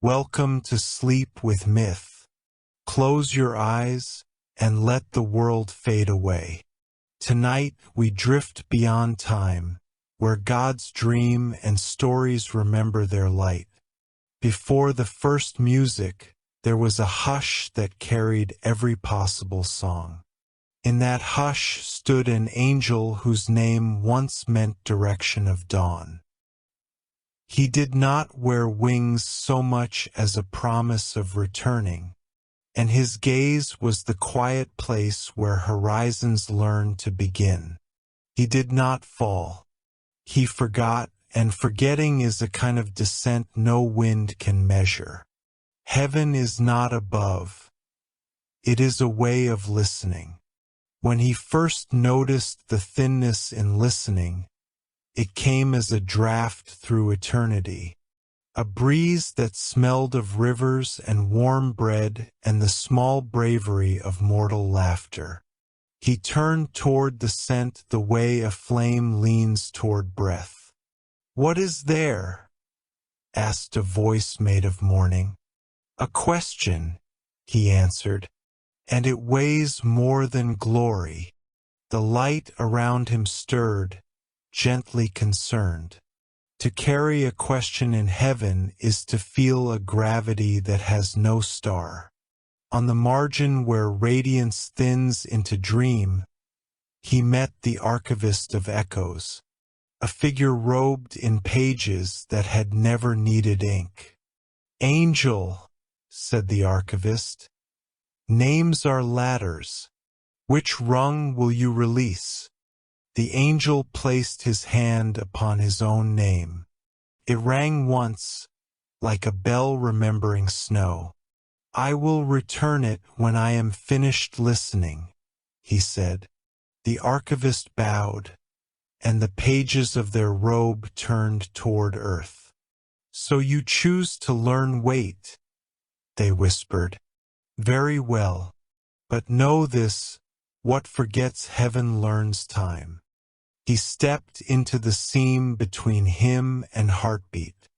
Welcome to sleep with myth. Close your eyes and let the world fade away. Tonight we drift beyond time, where gods dream and stories remember their light. Before the first music, there was a hush that carried every possible song. In that hush stood an angel whose name once meant direction of dawn. He did not wear wings so much as a promise of returning, and his gaze was the quiet place where horizons learn to begin. He did not fall. He forgot, and forgetting is a kind of descent no wind can measure. Heaven is not above. It is a way of listening. When he first noticed the thinness in listening, it came as a draft through eternity, a breeze that smelled of rivers and warm bread and the small bravery of mortal laughter. He turned toward the scent the way a flame leans toward breath. "What is there?" asked a voice made of morning. "A question," he answered, "and it weighs more than glory." The light around him stirred, gently concerned. To carry a question in heaven is to feel a gravity that has no star. On the margin where radiance thins into dream, he met the archivist of echoes, a figure robed in pages that had never needed ink. "Angel," said the archivist, "names are ladders. Which rung will you release?" The angel placed his hand upon his own name. It rang once, like a bell remembering snow. "I will return it when I am finished listening," he said. The archivist bowed, and the pages of their robe turned toward earth. "So you choose to learn wait," they whispered. "Very well. But know this, what forgets heaven learns time." He stepped into the seam between him and heartbeat.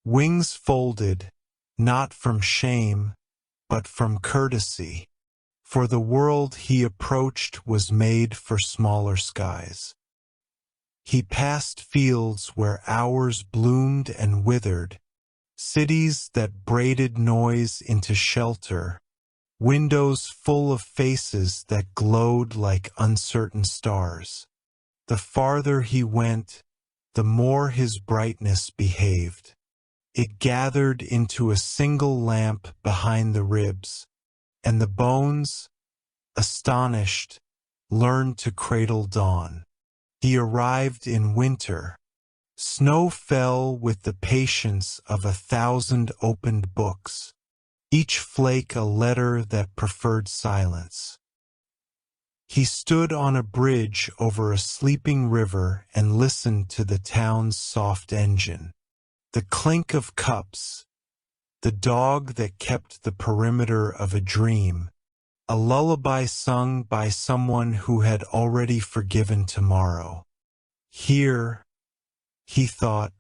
Wings folded, not from shame, but from courtesy. For the world he approached was made for smaller skies. He passed fields where hours bloomed and withered, cities that braided noise into shelter, windows full of faces that glowed like uncertain stars. The farther he went, the more his brightness behaved. It gathered into a single lamp behind the ribs, and the bones, astonished, learned to cradle dawn. He arrived in winter. Snow fell with the patience of 1,000 opened books, each flake a letter that preferred silence. He stood on a bridge over a sleeping river and listened to the town's soft engine. The clink of cups, the dog that kept the perimeter of a dream, a lullaby sung by someone who had already forgiven tomorrow. Here, he thought,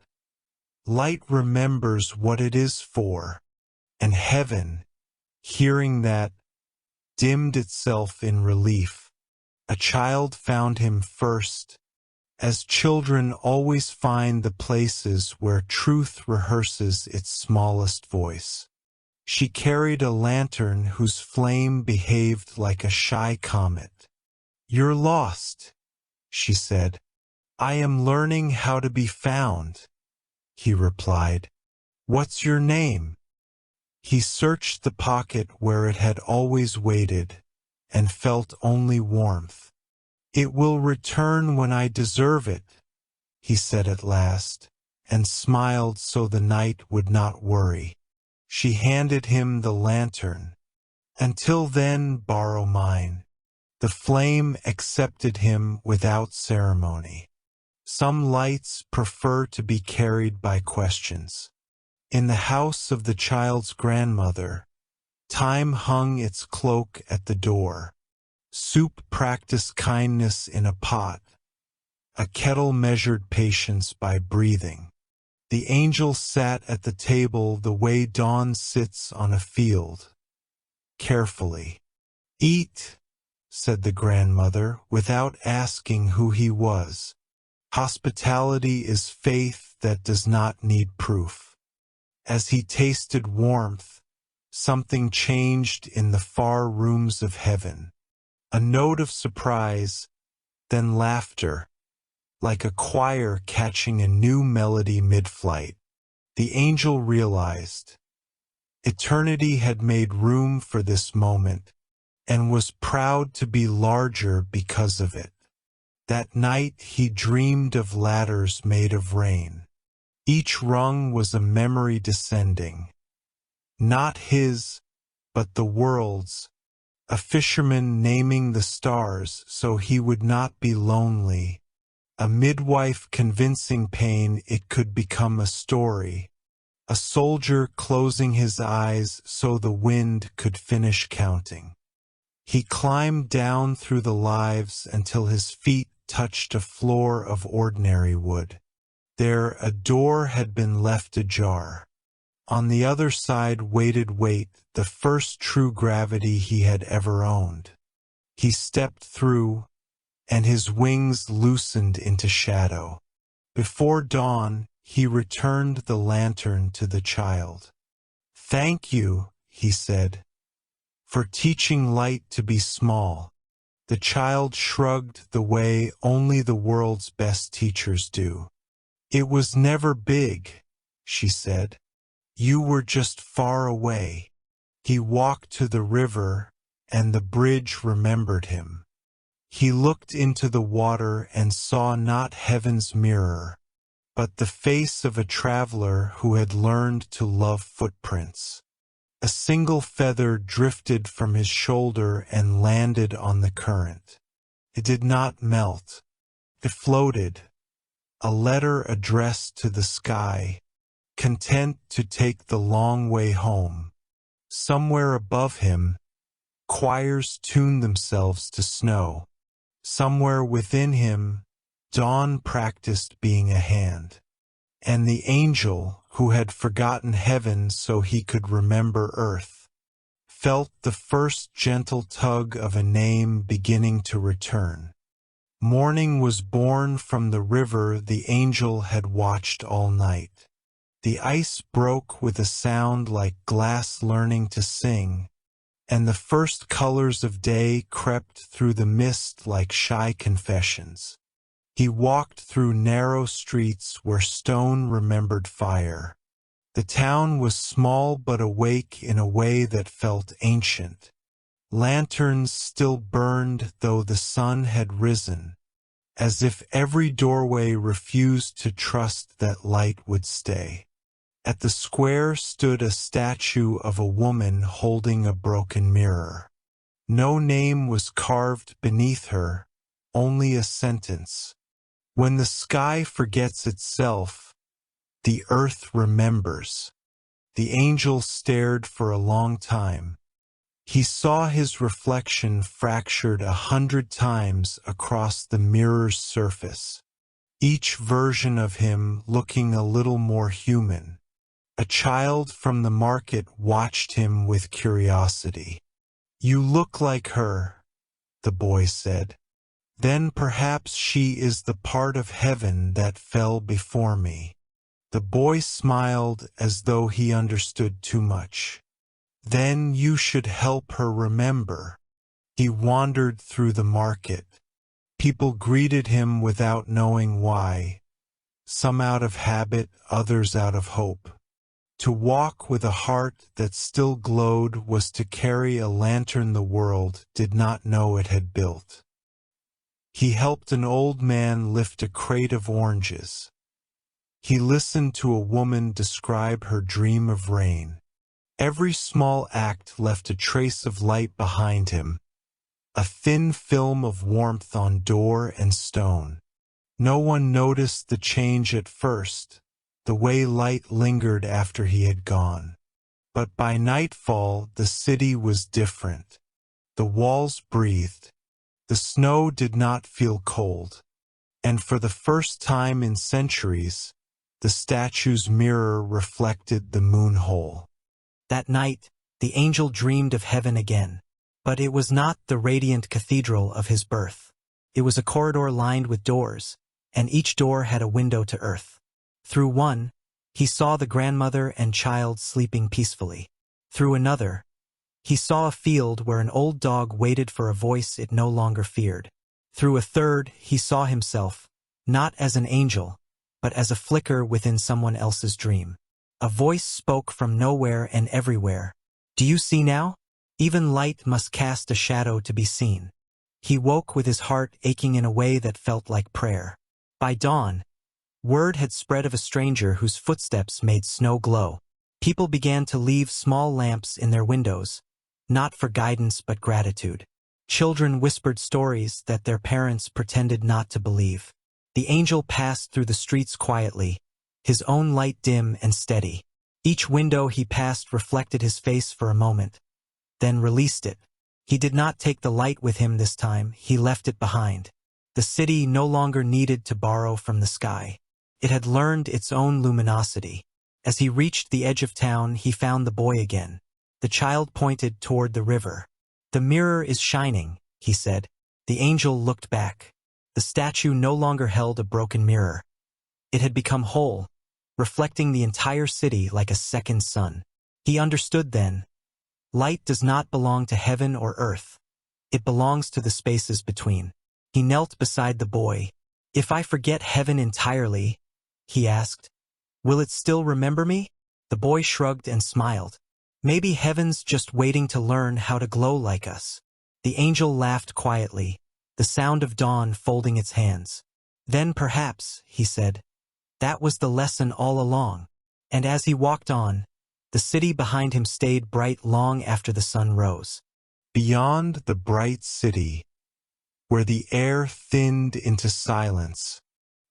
light remembers what it is for, and heaven, hearing that, dimmed itself in relief. A child found him first, as children always find the places where truth rehearses its smallest voice. She carried a lantern whose flame behaved like a shy comet. "You're lost," she said. "I am learning how to be found," he replied. "What's your name?" He searched the pocket where it had always waited, and felt only warmth. "It will return when I deserve it," he said at last, and smiled so the night would not worry. She handed him the lantern. "Until then, borrow mine." The flame accepted him without ceremony. Some lights prefer to be carried by questions. In the house of the child's grandmother, time hung its cloak at the door. Soup practiced kindness in a pot. A kettle measured patience by breathing. The angel sat at the table the way dawn sits on a field, carefully. "Eat," said the grandmother, without asking who he was. "Hospitality is faith that does not need proof." As he tasted warmth, something changed in the far rooms of heaven. A note of surprise, then laughter, like a choir catching a new melody mid-flight. The angel realized eternity had made room for this moment, and was proud to be larger because of it. That night he dreamed of ladders made of rain. Each rung was a memory descending. Not his, but the world's. A fisherman naming the stars so he would not be lonely. A midwife convincing pain it could become a story. A soldier closing his eyes so the wind could finish counting. He climbed down through the lives until his feet touched a floor of ordinary wood. There a door had been left ajar. On the other side waited weight, the first true gravity he had ever owned. He stepped through, and his wings loosened into shadow. Before dawn, he returned the lantern to the child. "Thank you," he said, "for teaching light to be small." The child shrugged the way only the world's best teachers do. "It was never big," she said. "You were just far away." He walked to the river, and the bridge remembered him. He looked into the water and saw not heaven's mirror, but the face of a traveler who had learned to love footprints. A single feather drifted from his shoulder and landed on the current. It did not melt. It floated, a letter addressed to the sky, content to take the long way home. Somewhere above him, choirs tuned themselves to snow. Somewhere within him, dawn practiced being a hand. And the angel, who had forgotten heaven so he could remember earth, felt the first gentle tug of a name beginning to return. Morning was born from the river the angel had watched all night. The ice broke with a sound like glass learning to sing, and the first colors of day crept through the mist like shy confessions. He walked through narrow streets where stone remembered fire. The town was small but awake in a way that felt ancient. Lanterns still burned though the sun had risen, as if every doorway refused to trust that light would stay. At the square stood a statue of a woman holding a broken mirror. No name was carved beneath her, only a sentence. "When the sky forgets itself, the earth remembers." The angel stared for a long time. He saw his reflection fractured 100 times across the mirror's surface, each version of him looking a little more human. A child from the market watched him with curiosity. "You look like her," the boy said. "Then perhaps she is the part of heaven that fell before me." The boy smiled as though he understood too much. "Then you should help her remember." He wandered through the market. People greeted him without knowing why, some out of habit, others out of hope. To walk with a heart that still glowed was to carry a lantern the world did not know it had built. He helped an old man lift a crate of oranges. He listened to a woman describe her dream of rain. Every small act left a trace of light behind him, a thin film of warmth on door and stone. No one noticed the change at first, the way light lingered after he had gone. But by nightfall the city was different. The walls breathed. The snow did not feel cold. And for the first time in centuries, The statue's mirror reflected the moon hole. That night, the angel dreamed of heaven again. But it was not the radiant cathedral of his birth. It was a corridor lined with doors, and each door had a window to earth. Through one, he saw the grandmother and child sleeping peacefully. Through another, he saw a field where an old dog waited for a voice it no longer feared. Through a third, he saw himself, not as an angel, but as a flicker within someone else's dream. A voice spoke from nowhere and everywhere. "Do you see now? Even light must cast a shadow to be seen." He woke with his heart aching in a way that felt like prayer. By dawn, word had spread of a stranger whose footsteps made snow glow. People began to leave small lamps in their windows, not for guidance but gratitude. Children whispered stories that their parents pretended not to believe. The angel passed through the streets quietly, his own light dim and steady. Each window he passed reflected his face for a moment, then released it. He did not take the light with him this time, he left it behind. The city no longer needed to borrow from the sky. It had learned its own luminosity. As he reached the edge of town, he found the boy again. The child pointed toward the river. "The mirror is shining," he said. The angel looked back. The statue no longer held a broken mirror. It had become whole, reflecting the entire city like a second sun. He understood then. Light does not belong to heaven or earth. It belongs to the spaces between. He knelt beside the boy. "If I forget heaven entirely," he asked, "will it still remember me?" The boy shrugged and smiled. "Maybe heaven's just waiting to learn how to glow like us." The angel laughed quietly, the sound of dawn folding its hands. "Then perhaps," he said, "that was the lesson all along." And as he walked on, the city behind him stayed bright long after the sun rose. Beyond the bright city, where the air thinned into silence,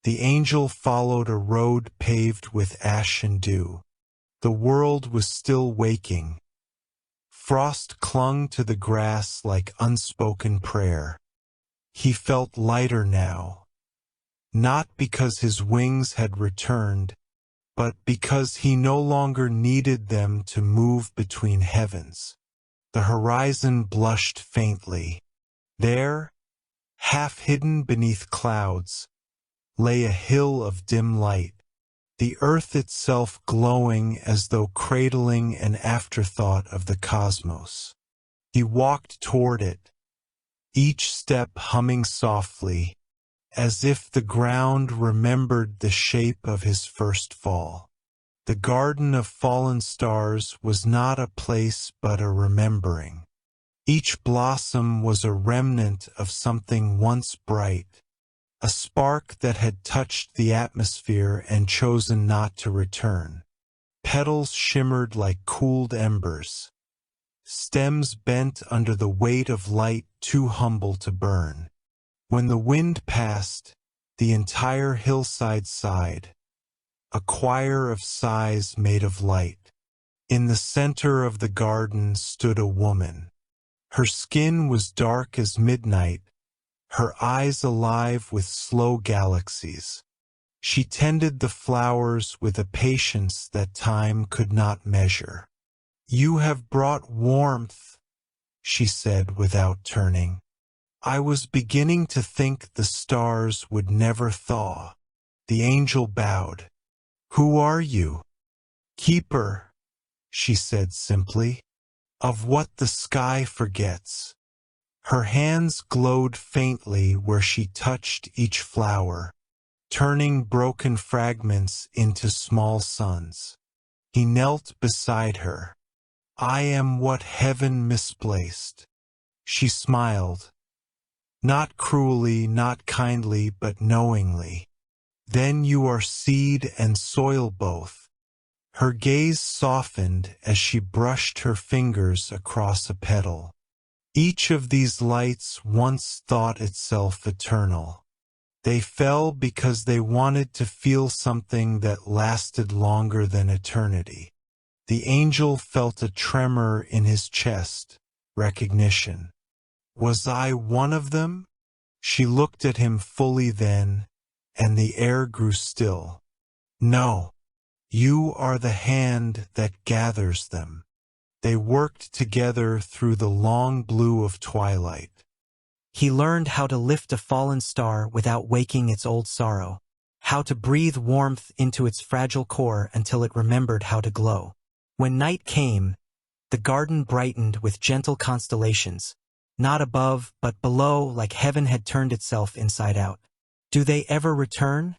the angel followed a road paved with ash and dew. The world was still waking. Frost clung to the grass like unspoken prayer. He felt lighter now, not because his wings had returned, but because he no longer needed them to move between heavens. The horizon blushed faintly. There, half hidden beneath clouds, lay a hill of dim light, the earth itself glowing as though cradling an afterthought of the cosmos. He walked toward it, each step humming softly, as if the ground remembered the shape of his first fall. The garden of fallen stars was not a place but a remembering. Each blossom was a remnant of something once bright, a spark that had touched the atmosphere and chosen not to return. Petals shimmered like cooled embers, stems bent under the weight of light too humble to burn. When the wind passed, the entire hillside sighed, a choir of sighs made of light. In the center of the garden stood a woman. Her skin was dark as midnight, her eyes alive with slow galaxies. She tended the flowers with a patience that time could not measure. "You have brought warmth," she said without turning. "I was beginning to think the stars would never thaw." The angel bowed. "Who are you?" "Keeper," she said simply, "of what the sky forgets." Her hands glowed faintly where she touched each flower, turning broken fragments into small suns. He knelt beside her. "I am what heaven misplaced." She smiled, not cruelly, not kindly, but knowingly. "Then you are seed and soil both." Her gaze softened as she brushed her fingers across a petal. Each of these lights once thought itself eternal. They fell because they wanted to feel something that lasted longer than eternity. The angel felt a tremor in his chest, recognition. Was I one of them? She looked at him fully then, and the air grew still. No, you are the hand that gathers them. They worked together through the long blue of twilight. He learned how to lift a fallen star without waking its old sorrow, how to breathe warmth into its fragile core until it remembered how to glow. When night came, the garden brightened with gentle constellations, not above but below, like heaven had turned itself inside out. "Do they ever return?"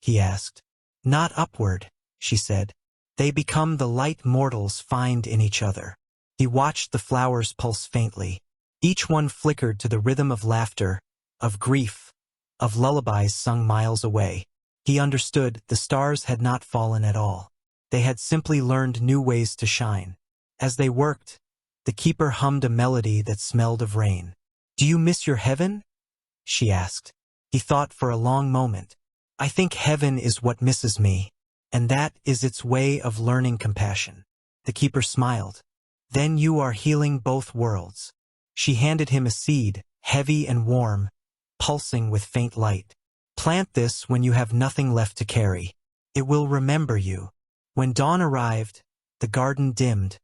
he asked. "Not upward," she said. "They become the light mortals find in each other." He watched the flowers pulse faintly. Each one flickered to the rhythm of laughter, of grief, of lullabies sung miles away. He understood the stars had not fallen at all. They had simply learned new ways to shine. As they worked, the keeper hummed a melody that smelled of rain. "Do you miss your heaven?" she asked. He thought for a long moment. "I think heaven is what misses me, and that is its way of learning compassion." The keeper smiled. "Then you are healing both worlds." She handed him a seed, heavy and warm, pulsing with faint light. "Plant this when you have nothing left to carry. It will remember you." When dawn arrived, the garden dimmed,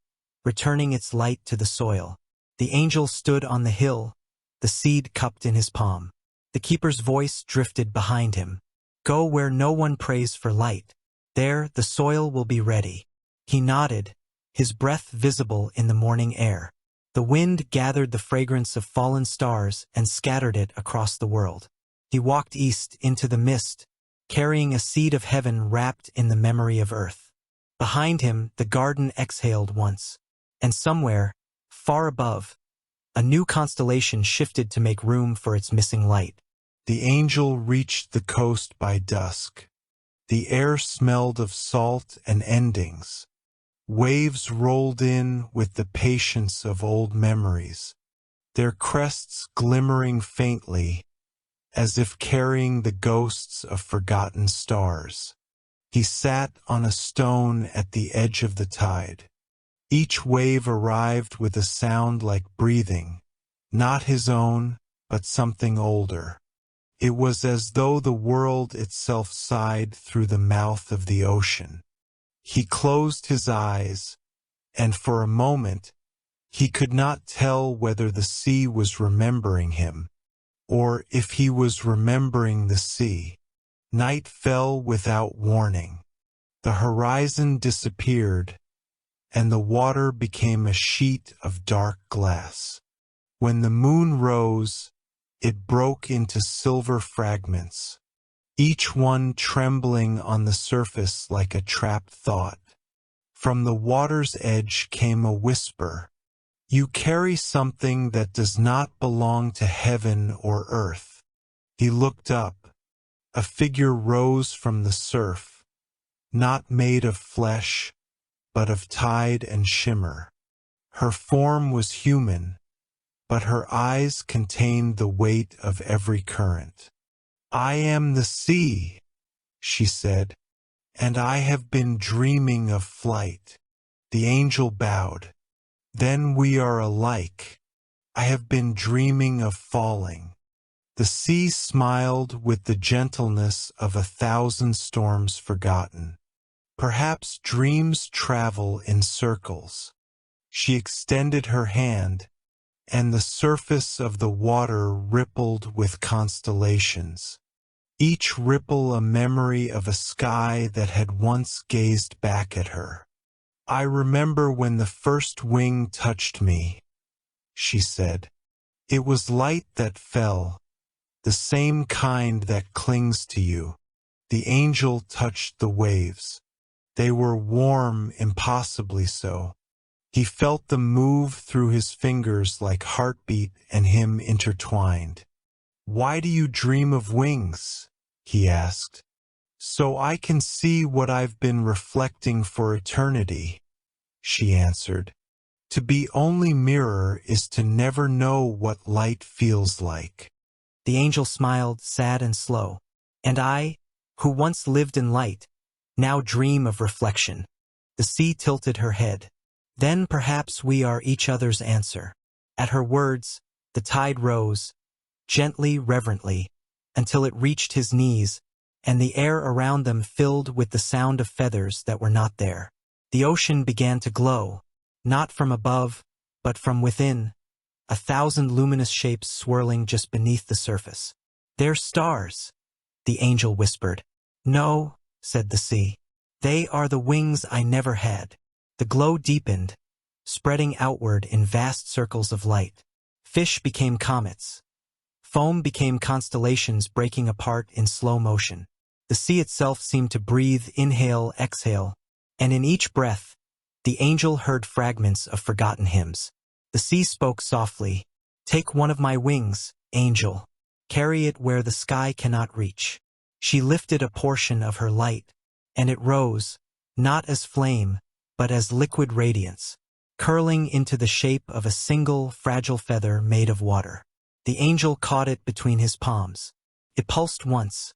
returning its light to the soil. The angel stood on the hill, the seed cupped in his palm. The keeper's voice drifted behind him. "Go where no one prays for light. There the soil will be ready." He nodded, his breath visible in the morning air. The wind gathered the fragrance of fallen stars and scattered it across the world. He walked east into the mist, carrying a seed of heaven wrapped in the memory of earth. Behind him, the garden exhaled once, and somewhere, far above, a new constellation shifted to make room for its missing light. The angel reached the coast by dusk. The air smelled of salt and endings. Waves rolled in with the patience of old memories, their crests glimmering faintly, as if carrying the ghosts of forgotten stars. He sat on a stone at the edge of the tide. Each wave arrived with a sound like breathing, not his own, but something older. It was as though the world itself sighed through the mouth of the ocean. He closed his eyes, and for a moment, he could not tell whether the sea was remembering him, or if he was remembering the sea. Night fell without warning. The horizon disappeared, and the water became a sheet of dark glass. When the moon rose, it broke into silver fragments, each one trembling on the surface like a trapped thought. From the water's edge came a whisper. "You carry something that does not belong to heaven or earth." He looked up. A figure rose from the surf, not made of flesh, but of tide and shimmer. Her form was human, but her eyes contained the weight of every current. "I am the sea," she said, "and I have been dreaming of flight." The angel bowed. "Then we are alike. I have been dreaming of falling." The sea smiled with the gentleness of 1,000 storms forgotten. "Perhaps dreams travel in circles." She extended her hand, and the surface of the water rippled with constellations, each ripple a memory of a sky that had once gazed back at her. "I remember when the first wing touched me," she said. "It was light that fell, the same kind that clings to you." The angel touched the waves. They were warm, impossibly so. He felt them move through his fingers like heartbeat and him intertwined. "Why do you dream of wings?" he asked. "So I can see what I've been reflecting for eternity," she answered. "To be only mirror is to never know what light feels like." The angel smiled, sad and slow. "And I, who once lived in light, now dream of reflection." The sea tilted her head. "Then perhaps we are each other's answer." At her words, the tide rose, gently, reverently, until it reached his knees, and the air around them filled with the sound of feathers that were not there. The ocean began to glow, not from above, but from within, 1,000 luminous shapes swirling just beneath the surface. "They're stars," the angel whispered. "No," said the sea. "They are the wings I never had." The glow deepened, spreading outward in vast circles of light. Fish became comets. Foam became constellations breaking apart in slow motion. The sea itself seemed to breathe, inhale, exhale, and in each breath, the angel heard fragments of forgotten hymns. The sea spoke softly, "Take one of my wings, angel. Carry it where the sky cannot reach." She lifted a portion of her light, and it rose, not as flame, but as liquid radiance, curling into the shape of a single, fragile feather made of water. The angel caught it between his palms. It pulsed once,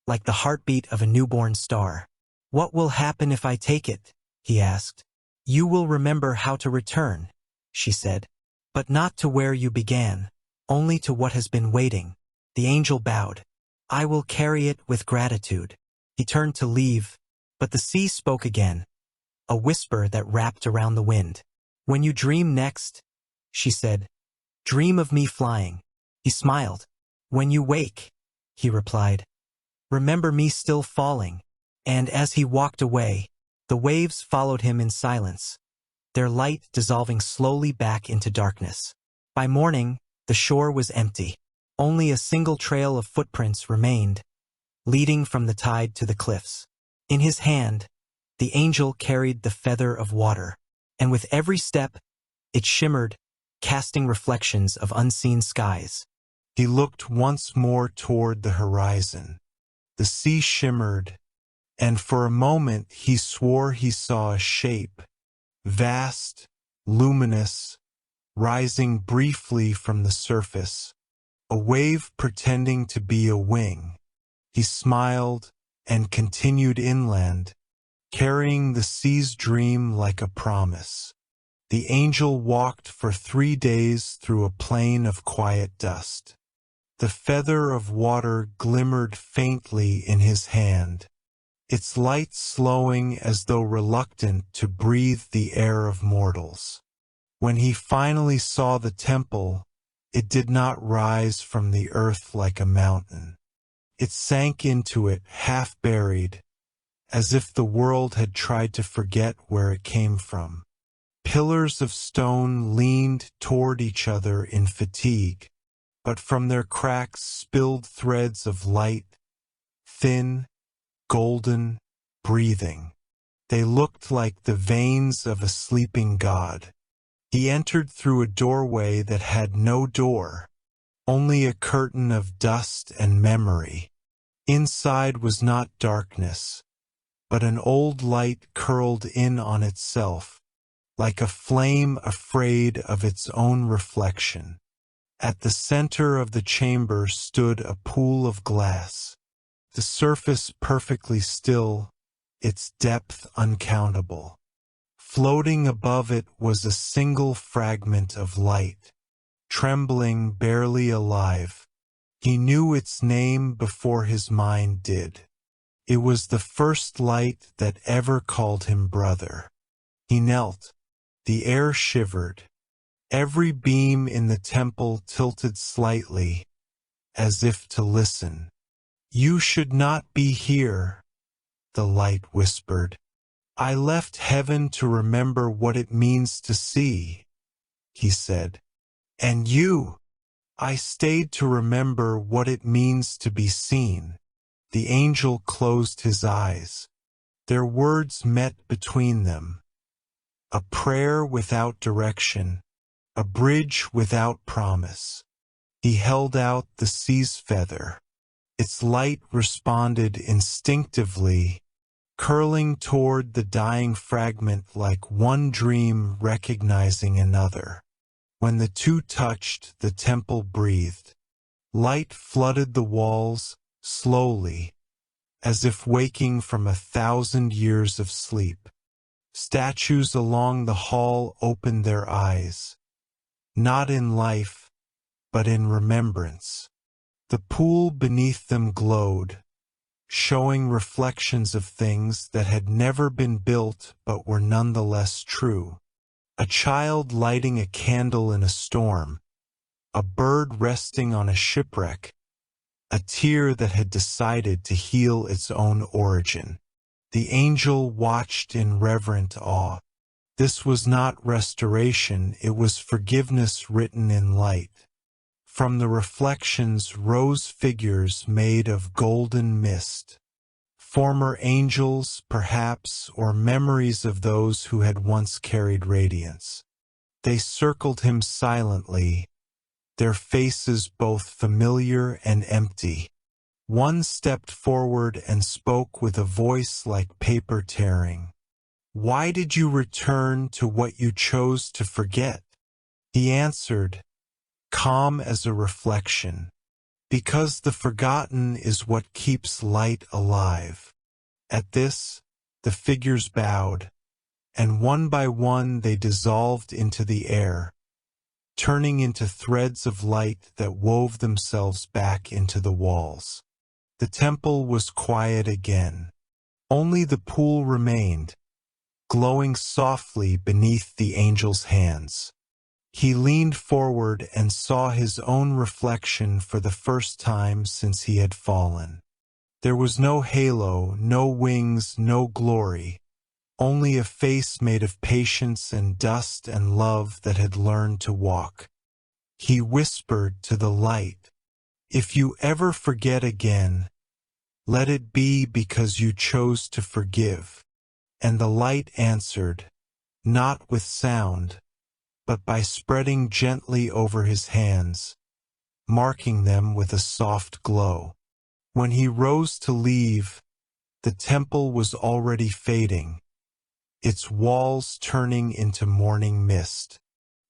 like the heartbeat of a newborn star. "What will happen if I take it?" he asked. "You will remember how to return," she said, "but not to where you began, only to what has been waiting." The angel bowed. "I will carry it with gratitude." He turned to leave, but the sea spoke again, a whisper that wrapped around the wind. "When you dream next," she said, "dream of me flying." He smiled. "When you wake," he replied, "remember me still falling." And as he walked away, the waves followed him in silence, their light dissolving slowly back into darkness. By morning, the shore was empty. Only a single trail of footprints remained, leading from the tide to the cliffs. In his hand, the angel carried the feather of water, and with every step, it shimmered, casting reflections of unseen skies. He looked once more toward the horizon. The sea shimmered, and for a moment he swore he saw a shape, vast, luminous, rising briefly from the surface, a wave pretending to be a wing. He smiled and continued inland, carrying the sea's dream like a promise. The angel walked for 3 days through a plain of quiet dust. The feather of water glimmered faintly in his hand, its light slowing as though reluctant to breathe the air of mortals. When he finally saw the temple, it did not rise from the earth like a mountain. It sank into it, half buried, as if the world had tried to forget where it came from. Pillars of stone leaned toward each other in fatigue, but from their cracks spilled threads of light, thin, golden, breathing. They looked like the veins of a sleeping god. He entered through a doorway that had no door, only a curtain of dust and memory. Inside was not darkness, but an old light curled in on itself, like a flame afraid of its own reflection. At the center of the chamber stood a pool of glass, the surface perfectly still, its depth uncountable. Floating above it was a single fragment of light, trembling, barely alive. He knew its name before his mind did. It was the first light that ever called him brother. He knelt. The air shivered. Every beam in the temple tilted slightly, as if to listen. "You should not be here," the light whispered. "I left heaven to remember what it means to see," he said. "And you, I stayed to remember what it means to be seen." The angel closed his eyes. Their words met between them. A prayer without direction, a bridge without promise. He held out the sea's feather. Its light responded instinctively, curling toward the dying fragment like one dream recognizing another. When the two touched, the temple breathed. Light flooded the walls, slowly, as if waking from 1,000 years of sleep. Statues along the hall opened their eyes, not in life, but in remembrance. The pool beneath them glowed, showing reflections of things that had never been built but were nonetheless true. A child lighting a candle in a storm, a bird resting on a shipwreck, a tear that had decided to heal its own origin. The angel watched in reverent awe. This was not restoration, it was forgiveness written in light. From the reflections rose figures made of golden mist. Former angels, perhaps, or memories of those who had once carried radiance. They circled him silently, their faces both familiar and empty. One stepped forward and spoke with a voice like paper tearing. "Why did you return to what you chose to forget?" He answered, calm as a reflection, "Because the forgotten is what keeps light alive." At this, the figures bowed, and one by one they dissolved into the air, turning into threads of light that wove themselves back into the walls. The temple was quiet again. Only the pool remained, glowing softly beneath the angel's hands. He leaned forward and saw his own reflection for the first time since he had fallen. There was no halo, no wings, no glory, only a face made of patience and dust and love that had learned to walk. He whispered to the light, "If you ever forget again, let it be because you chose to forgive." And the light answered, not with sound, but by spreading gently over his hands, marking them with a soft glow. When he rose to leave, the temple was already fading, its walls turning into morning mist.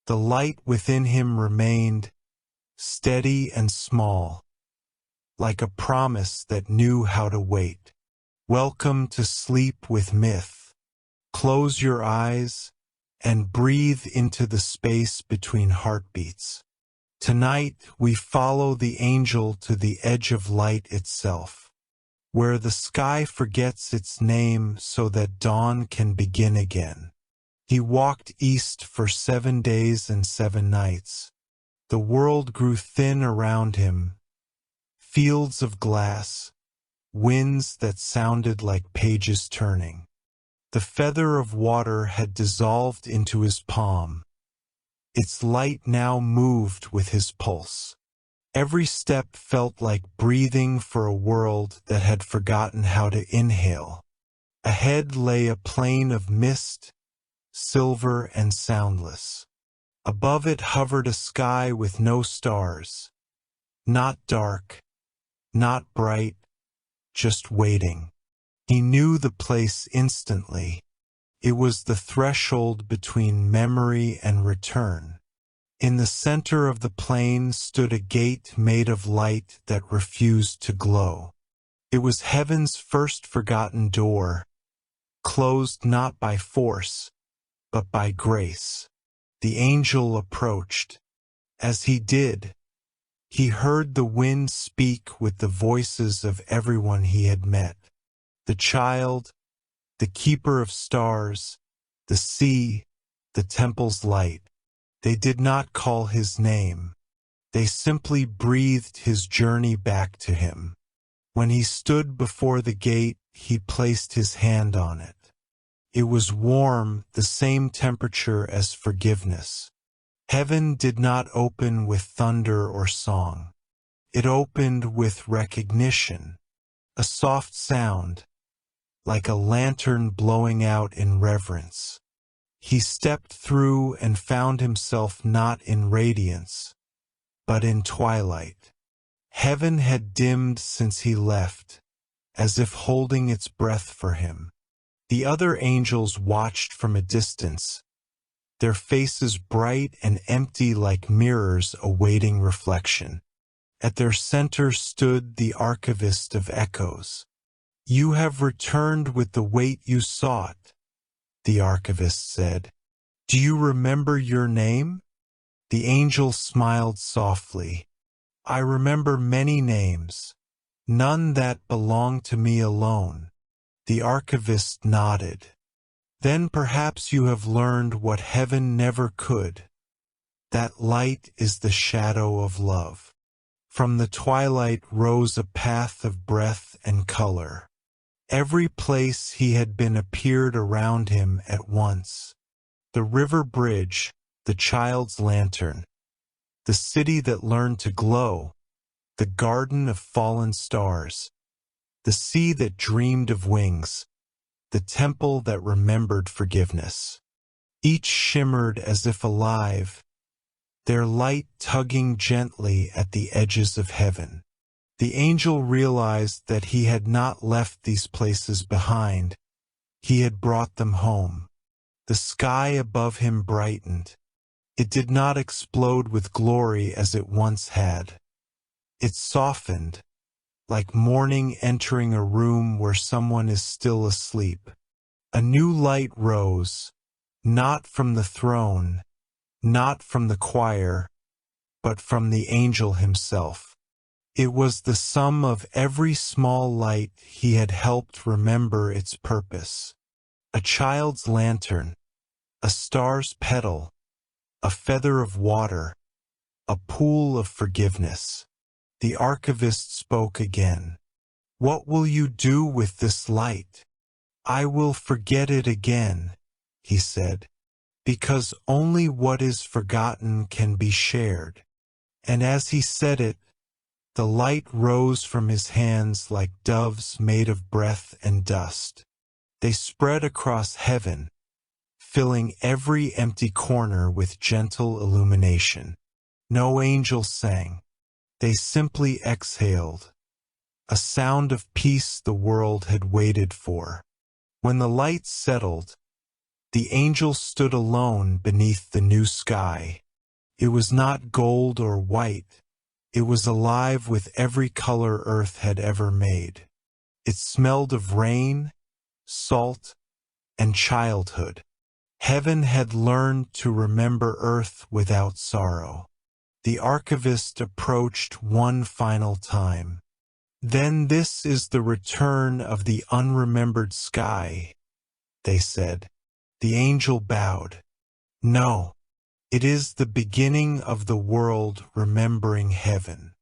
The light within him remained, steady and small, like a promise that knew how to wait. Welcome to sleep with myth. Close your eyes and breathe into the space between heartbeats. Tonight we follow the angel to the edge of light itself, where the sky forgets its name so that dawn can begin again. He walked east for 7 days and 7 nights. The world grew thin around him, fields of glass, winds that sounded like pages turning. The feather of water had dissolved into his palm. Its light now moved with his pulse. Every step felt like breathing for a world that had forgotten how to inhale. Ahead lay a plain of mist, silver and soundless. Above it hovered a sky with no stars. Not dark, not bright, just waiting. He knew the place instantly. It was the threshold between memory and return. In the center of the plain stood a gate made of light that refused to glow. It was heaven's first forgotten door, closed not by force, but by grace. The angel approached. As he did, he heard the wind speak with the voices of everyone he had met. The child, the keeper of stars, the sea, the temple's light. They did not call his name. They simply breathed his journey back to him. When he stood before the gate, he placed his hand on it. It was warm, the same temperature as forgiveness. Heaven did not open with thunder or song. It opened with recognition, a soft sound, like a lantern blowing out in reverence. He stepped through and found himself not in radiance, but in twilight. Heaven had dimmed since he left, as if holding its breath for him. The other angels watched from a distance, their faces bright and empty like mirrors awaiting reflection. At their center stood the archivist of echoes. "You have returned with the weight you sought," the archivist said. "Do you remember your name?" The angel smiled softly. "I remember many names, None that belong to me alone. The archivist nodded. Then perhaps you have learned what heaven never could. That light is the shadow of love. From the twilight rose a path of breath and color. Every place he had been appeared around him at once. The river bridge, the child's lantern, the city that learned to glow, the garden of fallen stars, the sea that dreamed of wings, the temple that remembered forgiveness. Each shimmered as if alive, their light tugging gently at the edges of heaven. The angel realized that he had not left these places behind. He had brought them home. The sky above him brightened. It did not explode with glory as it once had. It softened, like morning entering a room where someone is still asleep. A new light rose, not from the throne, not from the choir, but from the angel himself. It was the sum of every small light he had helped remember its purpose. A child's lantern, a star's petal, a feather of water, a pool of forgiveness. The archivist spoke again. What will you do with this light? I will forget it again, he said, because only what is forgotten can be shared. And as he said it, the light rose from his hands like doves made of breath and dust. They spread across heaven, filling every empty corner with gentle illumination. No angel sang. They simply exhaled, a sound of peace the world had waited for. When the light settled, the angel stood alone beneath the new sky. It was not gold or white. It was alive with every color earth had ever made. It smelled of rain, salt, and childhood. Heaven had learned to remember earth without sorrow. The archivist approached one final time. Then this is the return of the unremembered sky, they said. The angel bowed. No, it is the beginning of the world remembering heaven.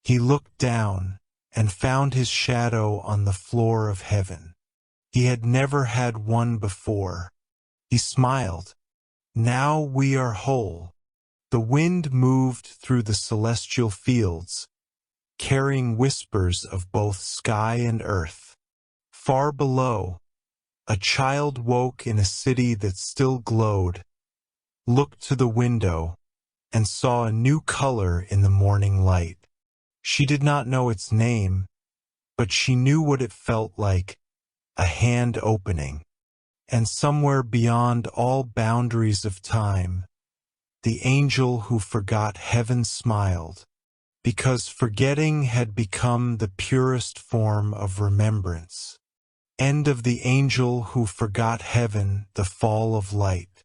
He looked down and found his shadow on the floor of heaven. He had never had one before. He smiled. Now we are whole. The wind moved through the celestial fields, carrying whispers of both sky and earth. Far below, a child woke in a city that still glowed, looked to the window, and saw a new color in the morning light. She did not know its name, but she knew what it felt like, a hand opening. And somewhere beyond all boundaries of time, the angel who forgot heaven smiled, because forgetting had become the purest form of remembrance. End of the angel who forgot heaven, the fall of light.